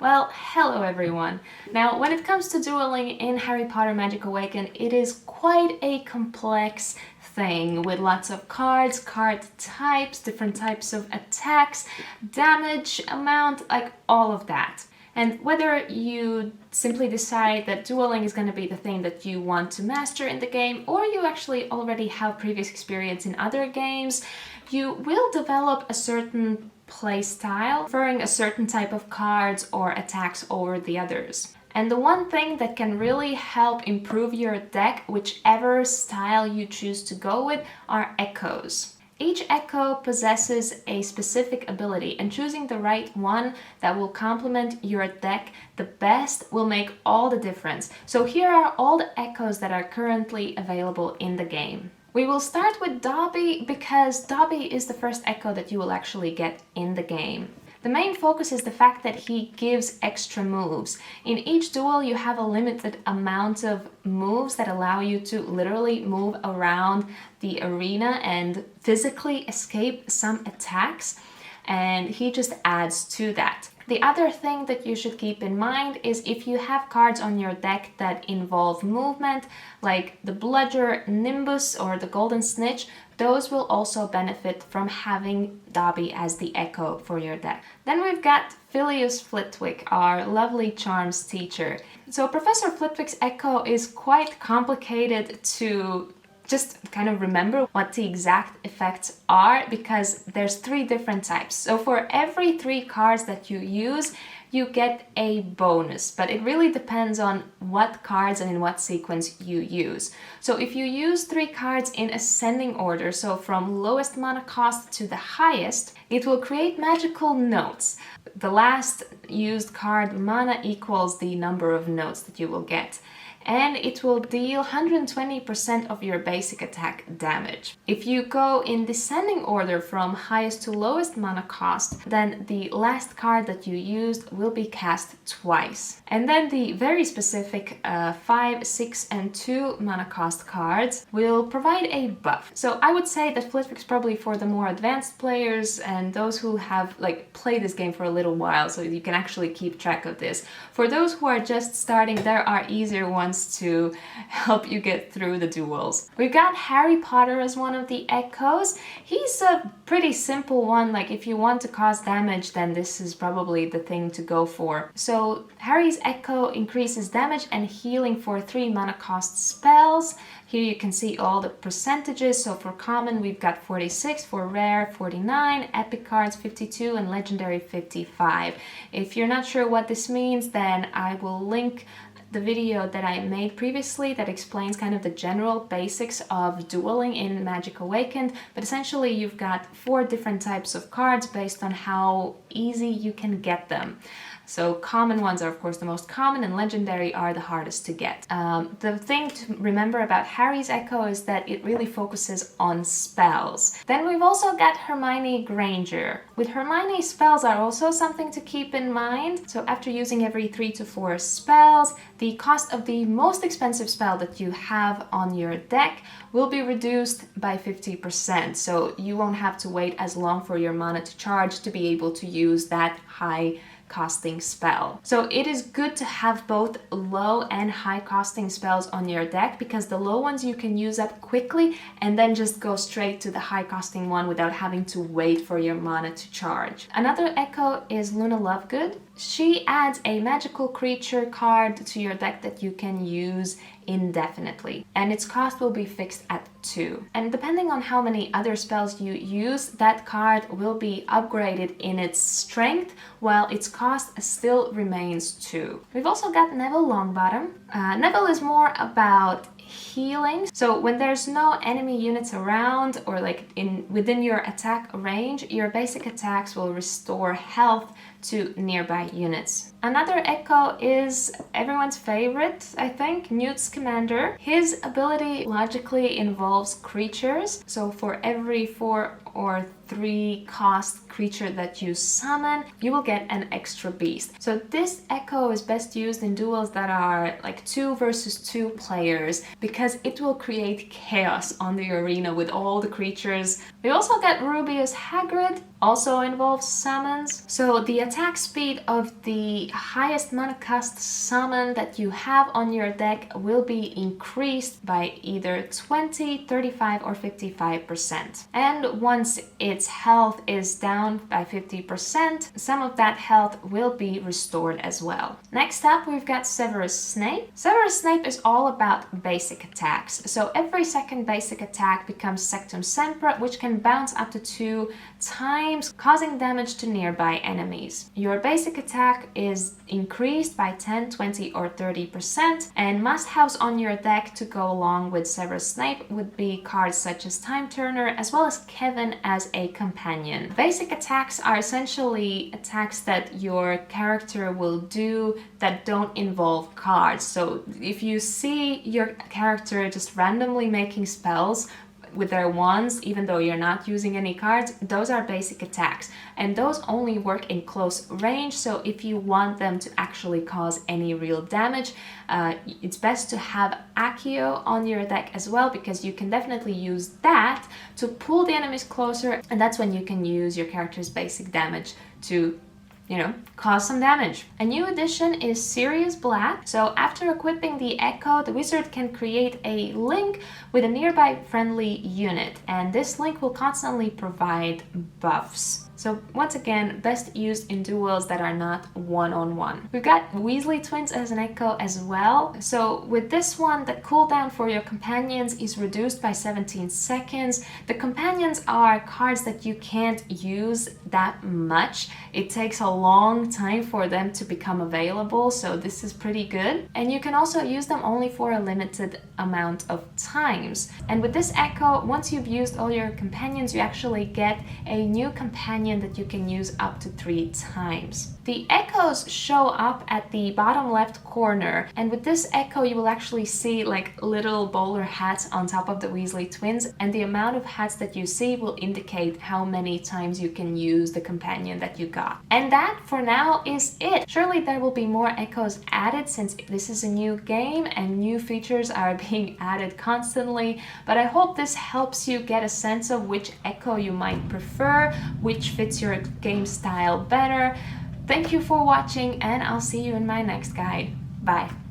Well, hello everyone! Now, when it comes to dueling in Harry Potter Magic Awakened, it is quite a complex thing with lots of cards, card types, different types of attacks, damage amount, like all of that. And whether you simply decide that dueling is going to be the thing that you want to master in the game, or you actually already have previous experience in other games, you will develop a certain play style, preferring a certain type of cards or attacks over the others. And the one thing that can really help improve your deck, whichever style you choose to go with, are echoes. Each echo possesses a specific ability, and choosing the right one that will complement your deck the best will make all the difference. So here are all the echoes that are currently available in the game. We will start with Dobby because Dobby is the first echo that you will actually get in the game. The main focus is the fact that he gives extra moves. In each duel you have a limited amount of moves that allow you to literally move around the arena and physically escape some attacks, and he just adds to that. The other thing that you should keep in mind is if you have cards on your deck that involve movement, like the Bludger, Nimbus, or the Golden Snitch, those will also benefit from having Dobby as the echo for your deck. Then we've got Filius Flitwick, our lovely charms teacher. So Professor Flitwick's echo is quite complicated to just kind of remember what the exact effects are, because there's 3 different types. So for every 3 cards that you use, you get a bonus, but it really depends on what cards and in what sequence you use. So if you use 3 cards in ascending order, so from lowest mana cost to the highest, it will create magical notes. The last used card mana equals the number of notes that you will get, and it will deal 120% of your basic attack damage. If you go in descending order from highest to lowest mana cost, then the last card that you used will be cast twice. And then the very specific 5, 6, and 2 mana cost cards will provide a buff. So I would say that Flipfix probably for the more advanced players and those who have played this game for a little while, so you can actually keep track of this. For those who are just starting, there are easier ones to help you get through the duels. We've got Harry Potter as one of the echoes. He's a pretty simple one, like if you want to cause damage, then this is probably the thing to go for. So Harry's echo increases damage and healing for 3 mana cost spells. Here you can see all the percentages. So for common we've got 46, for rare 49, epic cards 52, and legendary 55. If you're not sure what this means, then I will link the video that I made previously that explains kind of the general basics of dueling in Magic Awakened, but essentially you've got 4 different types of cards based on how easy you can get them. So common ones are of course the most common, and legendary are the hardest to get. The thing to remember about Harry's echo is that it really focuses on spells. Then we've also got Hermione Granger. With Hermione, spells are also something to keep in mind. So after using every 3 to 4 spells, the cost of the most expensive spell that you have on your deck will be reduced by 50%. So you won't have to wait as long for your mana to charge to be able to use that high costing spell. So it is good to have both low and high costing spells on your deck, because the low ones you can use up quickly and then just go straight to the high costing one without having to wait for your mana to charge. Another echo is Luna Lovegood. She adds a magical creature card to your deck that you can use indefinitely, and its cost will be fixed at 2. And depending on how many other spells you use, that card will be upgraded in its strength while its cost still remains 2. We've also got Neville Longbottom. Neville is more about healing. So when there's no enemy units around or within your attack range, your basic attacks will restore health to nearby units. Another echo is everyone's favorite, I think, Newt Scamander. His ability logically involves creatures. So for every 4 or 3 cost creature that you summon, you will get an extra beast. So this echo is best used in duels that are 2 versus 2 players, because it will create chaos on the arena with all the creatures. We also got Rubio's Hagrid. also involves summons. So the attack speed of the highest mana cost summon that you have on your deck will be increased by either 20, 35 or 55%. And once its health is down by 50%, some of that health will be restored as well. Next up, we've got Severus Snape. Severus Snape is all about basic attacks. So every second basic attack becomes Sectum Sempra, which can bounce up to 2 times, causing damage to nearby enemies. Your basic attack is increased by 10, 20 or 30%, and must-haves on your deck to go along with Severus Snape would be cards such as Time Turner as well as Kevin as a companion. Basic attacks are essentially attacks that your character will do that don't involve cards. So if you see your character just randomly making spells with their wands, even though you're not using any cards, those are basic attacks. And those only work in close range, so if you want them to actually cause any real damage, it's best to have Accio on your deck as well, because you can definitely use that to pull the enemies closer, and that's when you can use your character's basic damage to cause some damage. A new addition is Sirius Black. So after equipping the Echo, the wizard can create a link with a nearby friendly unit, and this link will constantly provide buffs. So once again, best used in duels that are not one-on-one. We've got Wesley Twins as an Echo as well. So with this one, the cooldown for your companions is reduced by 17 seconds. The companions are cards that you can't use that much. It takes a long time for them to become available, so this is pretty good. And you can also use them only for a limited amount of times. And with this Echo, once you've used all your companions, you actually get a new companion that you can use up to 3 times. The echoes show up at the bottom left corner, and with this echo you will actually see like little bowler hats on top of the Weasley twins, and the amount of hats that you see will indicate how many times you can use the companion that you got. And that for now is it. Surely there will be more echoes added since this is a new game and new features are being added constantly, but I hope this helps you get a sense of which echo you might prefer, which fits your game style better. Thank you for watching, and I'll see you in my next guide. Bye!